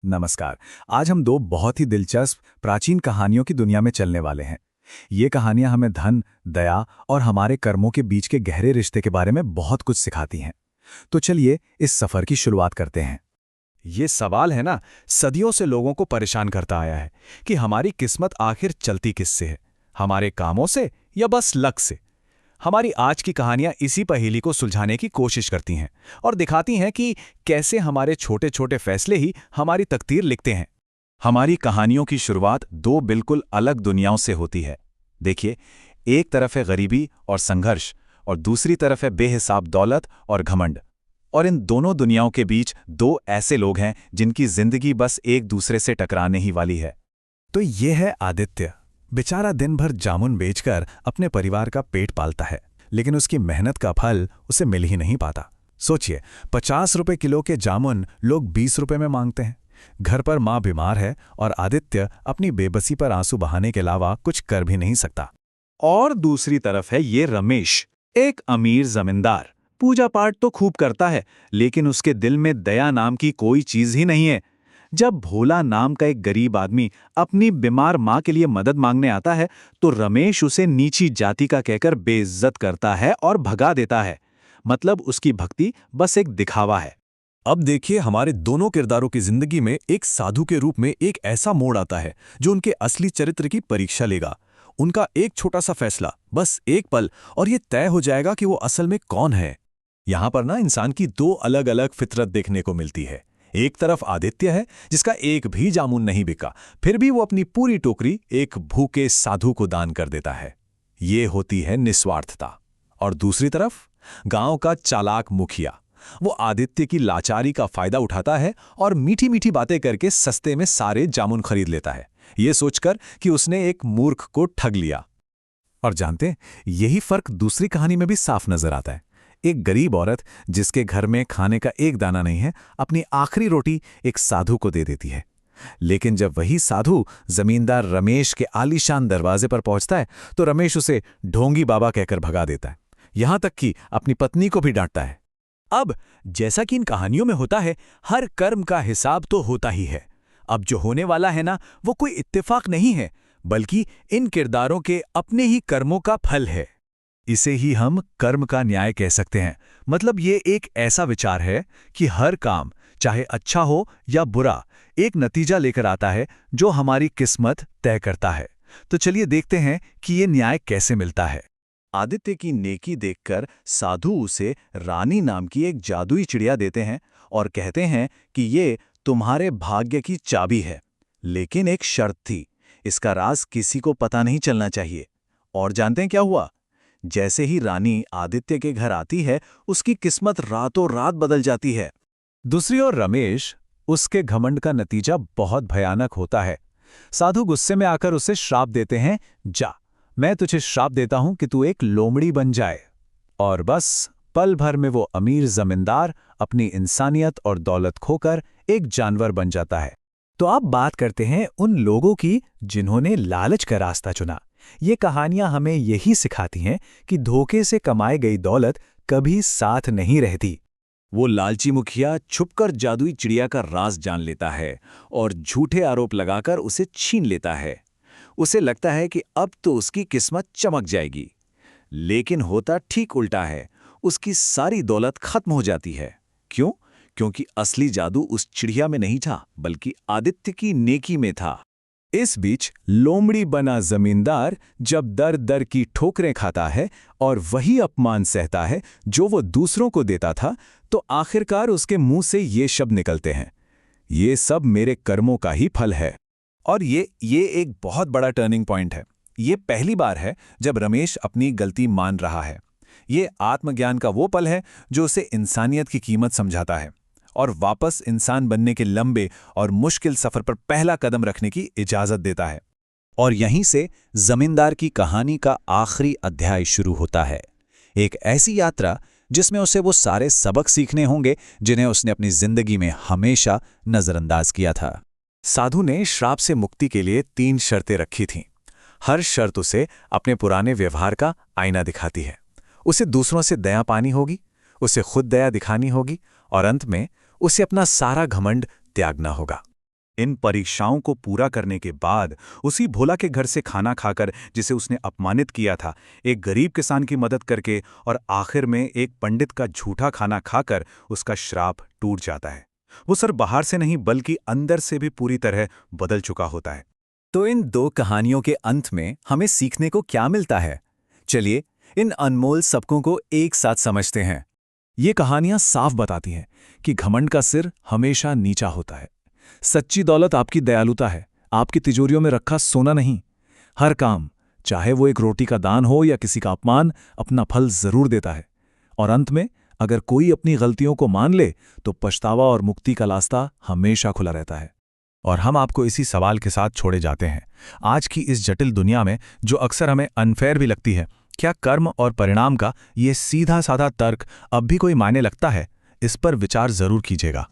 नमस्कार। आज हम दो बहुत ही दिलचस्प प्राचीन कहानियों की दुनिया में चलने वाले हैं। ये कहानियां हमें धन, दया और हमारे कर्मों के बीच के गहरे रिश्ते के बारे में बहुत कुछ सिखाती हैं। तो चलिए इस सफर की शुरुआत करते हैं। ये सवाल है ना, सदियों से लोगों को परेशान करता आया है कि हमारी किस्मत आखिर चलती किससे है, हमारे कामों से या बस लक से। हमारी आज की कहानियां इसी पहेली को सुलझाने की कोशिश करती हैं और दिखाती हैं कि कैसे हमारे छोटे छोटे फैसले ही हमारी तकदीर लिखते हैं। हमारी कहानियों की शुरुआत दो बिल्कुल अलग दुनियाओं से होती है। देखिए, एक तरफ है गरीबी और संघर्ष और दूसरी तरफ है बेहिसाब दौलत और घमंड। और इन दोनों दुनियाओं के बीच दो ऐसे लोग हैं जिनकी जिंदगी बस एक दूसरे से टकराने ही वाली है। तो ये है आदित्य। बेचारा दिन भर जामुन बेचकर अपने परिवार का पेट पालता है, लेकिन उसकी मेहनत का फल उसे मिल ही नहीं पाता। सोचिए, 50 रुपए किलो के जामुन लोग 20 रुपए में मांगते हैं। घर पर माँ बीमार है और आदित्य अपनी बेबसी पर आंसू बहाने के अलावा कुछ कर भी नहीं सकता। और दूसरी तरफ है ये रमेश, एक अमीर जमींदार। पूजा पाठ तो खूब करता है, लेकिन उसके दिल में दया नाम की कोई चीज ही नहीं है। जब भोला नाम का एक गरीब आदमी अपनी बीमार माँ के लिए मदद मांगने आता है, तो रमेश उसे नीची जाति का कहकर बेइज्जत करता है और भगा देता है। मतलब उसकी भक्ति बस एक दिखावा है। अब देखिए, हमारे दोनों किरदारों की जिंदगी में एक साधु के रूप में एक ऐसा मोड़ आता है जो उनके असली चरित्र की परीक्षा लेगा। उनका एक छोटा सा फैसला, बस एक पल, और ये तय हो जाएगा कि वो असल में कौन है। यहाँ पर ना इंसान की दो अलग अलग फितरत देखने को मिलती है। एक तरफ आदित्य है, जिसका एक भी जामुन नहीं बिका, फिर भी वो अपनी पूरी टोकरी एक भूखे साधु को दान कर देता है। ये होती है निस्वार्थता। और दूसरी तरफ गांव का चालाक मुखिया, वो आदित्य की लाचारी का फायदा उठाता है और मीठी मीठी बातें करके सस्ते में सारे जामुन खरीद लेता है, ये सोचकर कि उसने एक मूर्ख को ठग लिया। और जानते हैं, यही फर्क दूसरी कहानी में भी साफ नजर आता है। एक गरीब औरत जिसके घर में खाने का एक दाना नहीं है, अपनी आखिरी रोटी एक साधु को दे देती है। लेकिन जब वही साधु जमींदार रमेश के आलीशान दरवाजे पर पहुंचता है, तो रमेश उसे ढोंगी बाबा कहकर भगा देता है। यहां तक कि अपनी पत्नी को भी डांटता है। अब जैसा कि इन कहानियों में होता है, हर कर्म का हिसाब तो होता ही है। अब जो होने वाला है ना, वो कोई इत्तेफाक नहीं है, बल्कि इन किरदारों के अपने ही कर्मों का फल है। इसे ही हम कर्म का न्याय कह सकते हैं। मतलब ये एक ऐसा विचार है कि हर काम, चाहे अच्छा हो या बुरा, एक नतीजा लेकर आता है जो हमारी किस्मत तय करता है। तो चलिए देखते हैं कि ये न्याय कैसे मिलता है। आदित्य की नेकी देखकर साधु उसे रानी नाम की एक जादुई चिड़िया देते हैं और कहते हैं कि ये तुम्हारे भाग्य की चाबी है। लेकिन एक शर्त थी, इसका राज किसी को पता नहीं चलना चाहिए। और जानते हैं क्या हुआ? जैसे ही रानी आदित्य के घर आती है, उसकी किस्मत रातों रात बदल जाती है। दूसरी ओर रमेश, उसके घमंड का नतीजा बहुत भयानक होता है। साधु गुस्से में आकर उसे श्राप देते हैं, जा, मैं तुझे श्राप देता हूं कि तू एक लोमड़ी बन जाए। और बस पल भर में वो अमीर जमींदार अपनी इंसानियत और दौलत खोकर एक जानवर बन जाता है। तो अब बात करते हैं उन लोगों की जिन्होंने लालच का रास्ता चुना। ये कहानियां हमें यही सिखाती हैं कि धोखे से कमाई गई दौलत कभी साथ नहीं रहती। वो लालची मुखिया छुपकर जादुई चिड़िया का राज जान लेता है और झूठे आरोप लगाकर उसे छीन लेता है। उसे लगता है कि अब तो उसकी किस्मत चमक जाएगी, लेकिन होता ठीक उल्टा है। उसकी सारी दौलत खत्म हो जाती है। क्यों? क्योंकि असली जादू उस चिड़िया में नहीं था, बल्कि आदित्य की नेकी में था। इस बीच लोमड़ी बना जमींदार जब दर दर की ठोकरें खाता है और वही अपमान सहता है जो वो दूसरों को देता था, तो आखिरकार उसके मुंह से ये शब्द निकलते हैं, ये सब मेरे कर्मों का ही फल है। और ये एक बहुत बड़ा टर्निंग पॉइंट है। ये पहली बार है जब रमेश अपनी गलती मान रहा है। ये आत्मज्ञान का वो पल है जो उसे इंसानियत की कीमत समझाता है और वापस इंसान बनने के लंबे और मुश्किल सफर पर पहला कदम रखने की इजाजत देता है। और यहीं से जमींदार की कहानी का आखिरी अध्याय शुरू होता है। एक ऐसी यात्रा जिसमें उसे वो सारे सबक सीखने होंगे जिन्हें उसने अपनी जिंदगी में हमेशा नजरअंदाज किया था। साधु ने श्राप से मुक्ति के लिए 3 शर्तें रखी थीं। हर शर्त उसे अपने पुराने व्यवहार का आईना दिखाती है। उसे दूसरों से दया पानी होगी, उसे खुद दया दिखानी होगी और अंत में उसे अपना सारा घमंड त्यागना होगा। इन परीक्षाओं को पूरा करने के बाद उसी भोला के घर से खाना खाकर, जिसे उसने अपमानित किया था, एक गरीब किसान की मदद करके और आखिर में एक पंडित का झूठा खाना खाकर उसका श्राप टूट जाता है। वो सिर्फ बाहर से नहीं बल्कि अंदर से भी पूरी तरह बदल चुका होता है। तो इन दो कहानियों के अंत में हमें सीखने को क्या मिलता है? चलिए इन अनमोल सबकों को एक साथ समझते हैं। ये कहानियां साफ बताती हैं कि घमंड का सिर हमेशा नीचा होता है। सच्ची दौलत आपकी दयालुता है, आपकी तिजोरियों में रखा सोना नहीं। हर काम, चाहे वो एक रोटी का दान हो या किसी का अपमान, अपना फल जरूर देता है। और अंत में अगर कोई अपनी गलतियों को मान ले तो पछतावा और मुक्ति का रास्ता हमेशा खुला रहता है। और हम आपको इसी सवाल के साथ छोड़े जाते हैं। आज की इस जटिल दुनिया में, जो अक्सर हमें अनफेयर भी लगती है, क्या कर्म और परिणाम का ये सीधा साधा तर्क अब भी कोई मायने लगता है? इस पर विचार जरूर कीजिएगा।